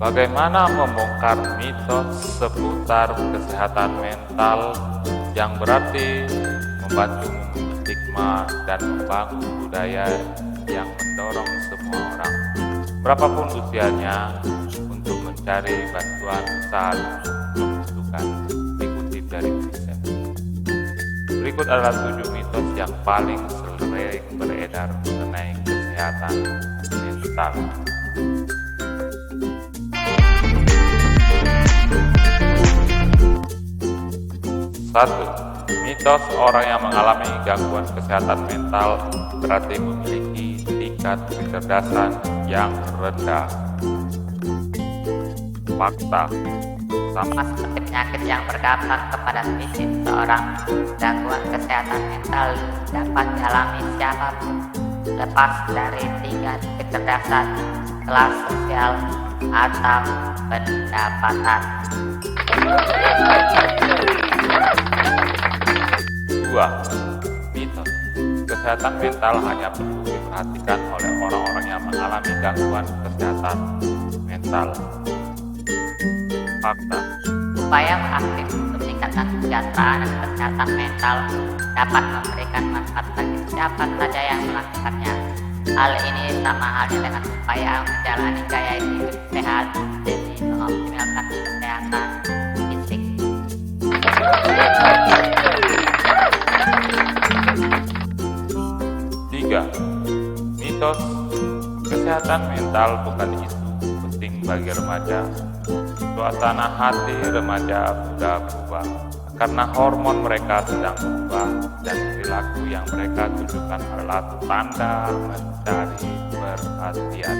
Bagaimana membongkar mitos seputar kesehatan mental yang berarti membantu stigma dan membangun budaya yang mendorong semua orang, berapapun usianya, untuk mencari bantuan saat membutuhkan, dikutip dari riset. Berikut adalah 7 mitos yang paling sering beredar mengenai kesehatan mental. 1. Mitos orang yang mengalami gangguan kesehatan mental berarti memiliki tingkat kecerdasan yang rendah. Fakta. Sama seperti penyakit yang berdampak kepada fisik seorang, gangguan kesehatan mental dapat dialami siapapun, lepas dari tingkat kecerdasan, kelas sosial, atau pendapatan. 2. Mitos kesehatan mental hanya perlu diperhatikan oleh orang-orang yang mengalami gangguan kesehatan mental. Fakta. Upaya aktif untuk meningkatkan kesejahteraan dan kesehatan mental dapat memberikan manfaat bagi siapa saja yang melakukannya. Hal ini sama halnya dengan upaya menjalani gaya hidup sehat demi mengoptimalkan kesehatan fisik. 3. Mitos kesehatan mental bukan isu penting bagi remaja. Suasana hati remaja mudah berubah karena hormon mereka sedang berubah dan perilaku yang mereka tunjukkan adalah tanda mencari perhatian.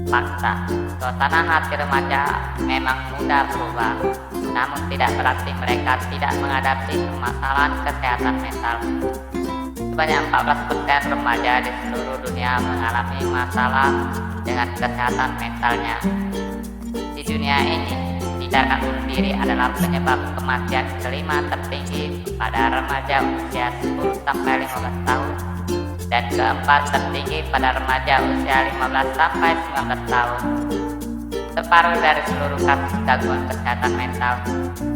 Fakta, suasana hati remaja memang mudah berubah, namun tidak berarti mereka tidak menghadapi permasalahan kesehatan mental. Sebanyak 14% remaja di seluruh dunia mengalami masalah dengan kesehatan mentalnya. Di dunia ini, tindakan bunuh diri adalah penyebab kematian kelima tertinggi pada remaja usia 10-15 tahun dan keempat tertinggi pada remaja usia 15-19 tahun. Separuh dari seluruh kasus gangguan kesehatan mental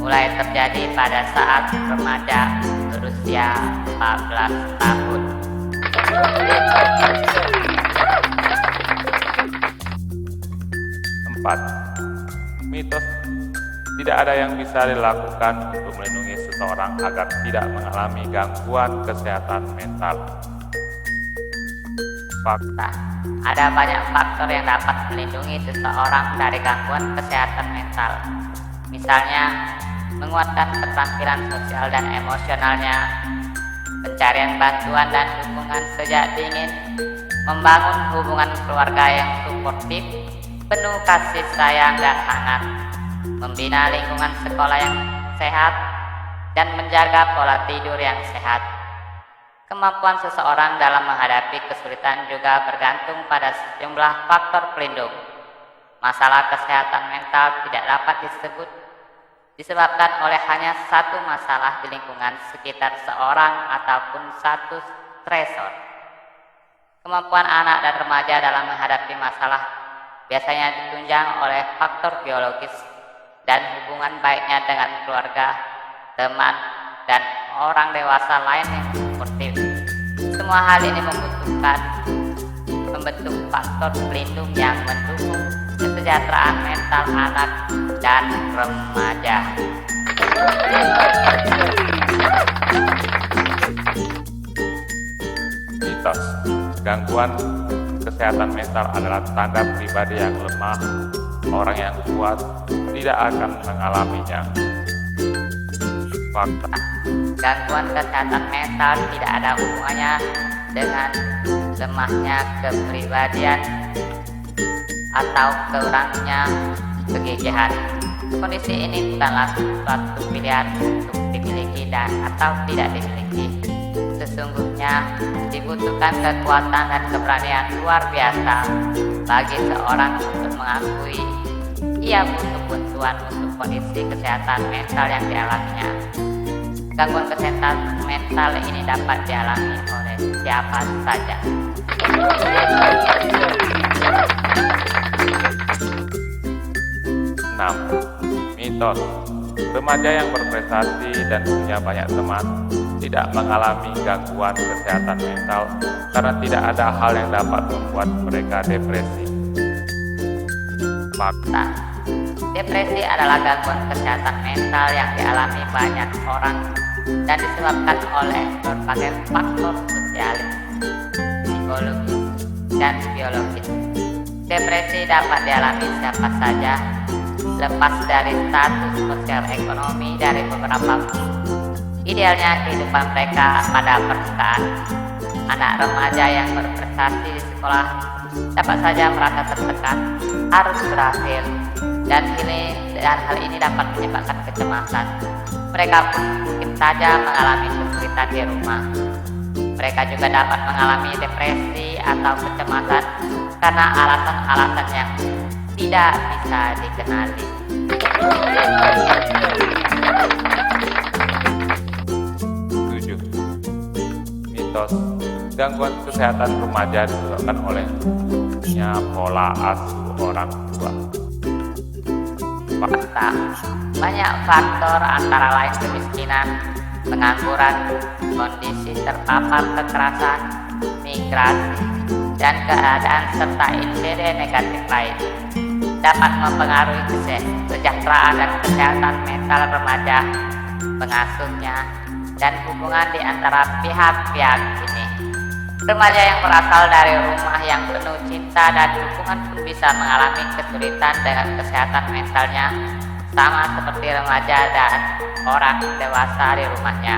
mulai terjadi pada saat remaja berusia 14 tahun. 4. Mitos tidak ada yang bisa dilakukan untuk melindungi seseorang agar tidak mengalami gangguan kesehatan mental. Fakta. Ada banyak faktor yang dapat melindungi seseorang dari gangguan kesehatan mental. Misalnya, menguatkan keterampilan sosial dan emosionalnya, pencarian bantuan dan dukungan sejak dini, membangun hubungan keluarga yang suportif, penuh kasih sayang dan hangat, membina lingkungan sekolah yang sehat, dan menjaga pola tidur yang sehat. Kemampuan seseorang dalam menghadapi kesulitan juga bergantung pada sejumlah faktor pelindung. Masalah kesehatan mental tidak dapat disebabkan oleh hanya satu masalah di lingkungan sekitar seorang ataupun satu stresor. Kemampuan anak dan remaja dalam menghadapi masalah biasanya ditunjang oleh faktor biologis dan hubungan baiknya dengan keluarga, teman, dan orang dewasa lain yang suportif. Semua hal ini membentuk faktor pelindung yang mendukung kesejahteraan mental anak dan remaja. Mitos gangguan kesehatan mental adalah tanda pribadi yang lemah. Orang yang kuat tidak akan mengalaminya. Fakta. Gangguan kesehatan mental tidak ada hubungannya dengan lemahnya kepribadian atau kurangnya kegigihan. Kondisi ini bukanlah suatu pilihan untuk dimiliki dan atau tidak dimiliki. Sesungguhnya dibutuhkan kekuatan dan keberanian luar biasa bagi seorang untuk mengakui ia butuh bantuan untuk kondisi kesehatan mental yang dialaminya. Gangguan kesehatan mental ini dapat dialami oleh siapa saja. Mitos. Remaja yang berprestasi dan punya banyak teman tidak mengalami gangguan kesehatan mental karena tidak ada hal yang dapat membuat mereka depresi. Fakta. Depresi adalah gangguan kesehatan mental yang dialami banyak orang dan disebabkan oleh berbagai faktor sosial, psikologis, dan biologis. Depresi dapat dialami siapa saja, lepas dari status sosial ekonomi dari beberapa. Idealnya kehidupan mereka pada permukaan. Anak remaja yang berprestasi di sekolah dapat saja merasa tertekan, harus berhasil, dan hal ini dapat menyebabkan kecemasan. Mereka pun mungkin saja mengalami kesulitan di rumah. Mereka juga dapat mengalami depresi atau kecemasan karena alasan-alasan yang tidak bisa dikenali. 7. Mitos. Gangguan kesehatan remaja disebabkan oleh buruknya pola asuh orang tua. Fakta. Banyak faktor antara lain kemiskinan, pengangguran, kondisi terpapar kekerasan, migrasi, dan keadaan serta insiden negatif lain dapat mempengaruhi kesejahteraan dan kesehatan mental remaja, pengasuhnya, dan hubungan di antara pihak-pihak ini. Remaja yang berasal dari rumah yang penuh cinta dan dukungan pun bisa mengalami kesulitan dengan kesehatan mentalnya, sama seperti remaja dan orang dewasa di rumahnya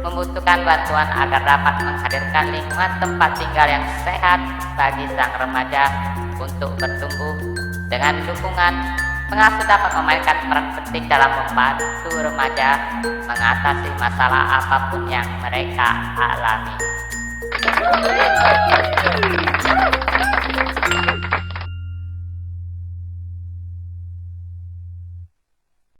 membutuhkan bantuan agar dapat menghadirkan lingkungan tempat tinggal yang sehat bagi sang remaja untuk bertumbuh. Dengan dukungan, pengasuh dapat memainkan peran penting dalam membantu remaja mengatasi masalah apapun yang mereka alami.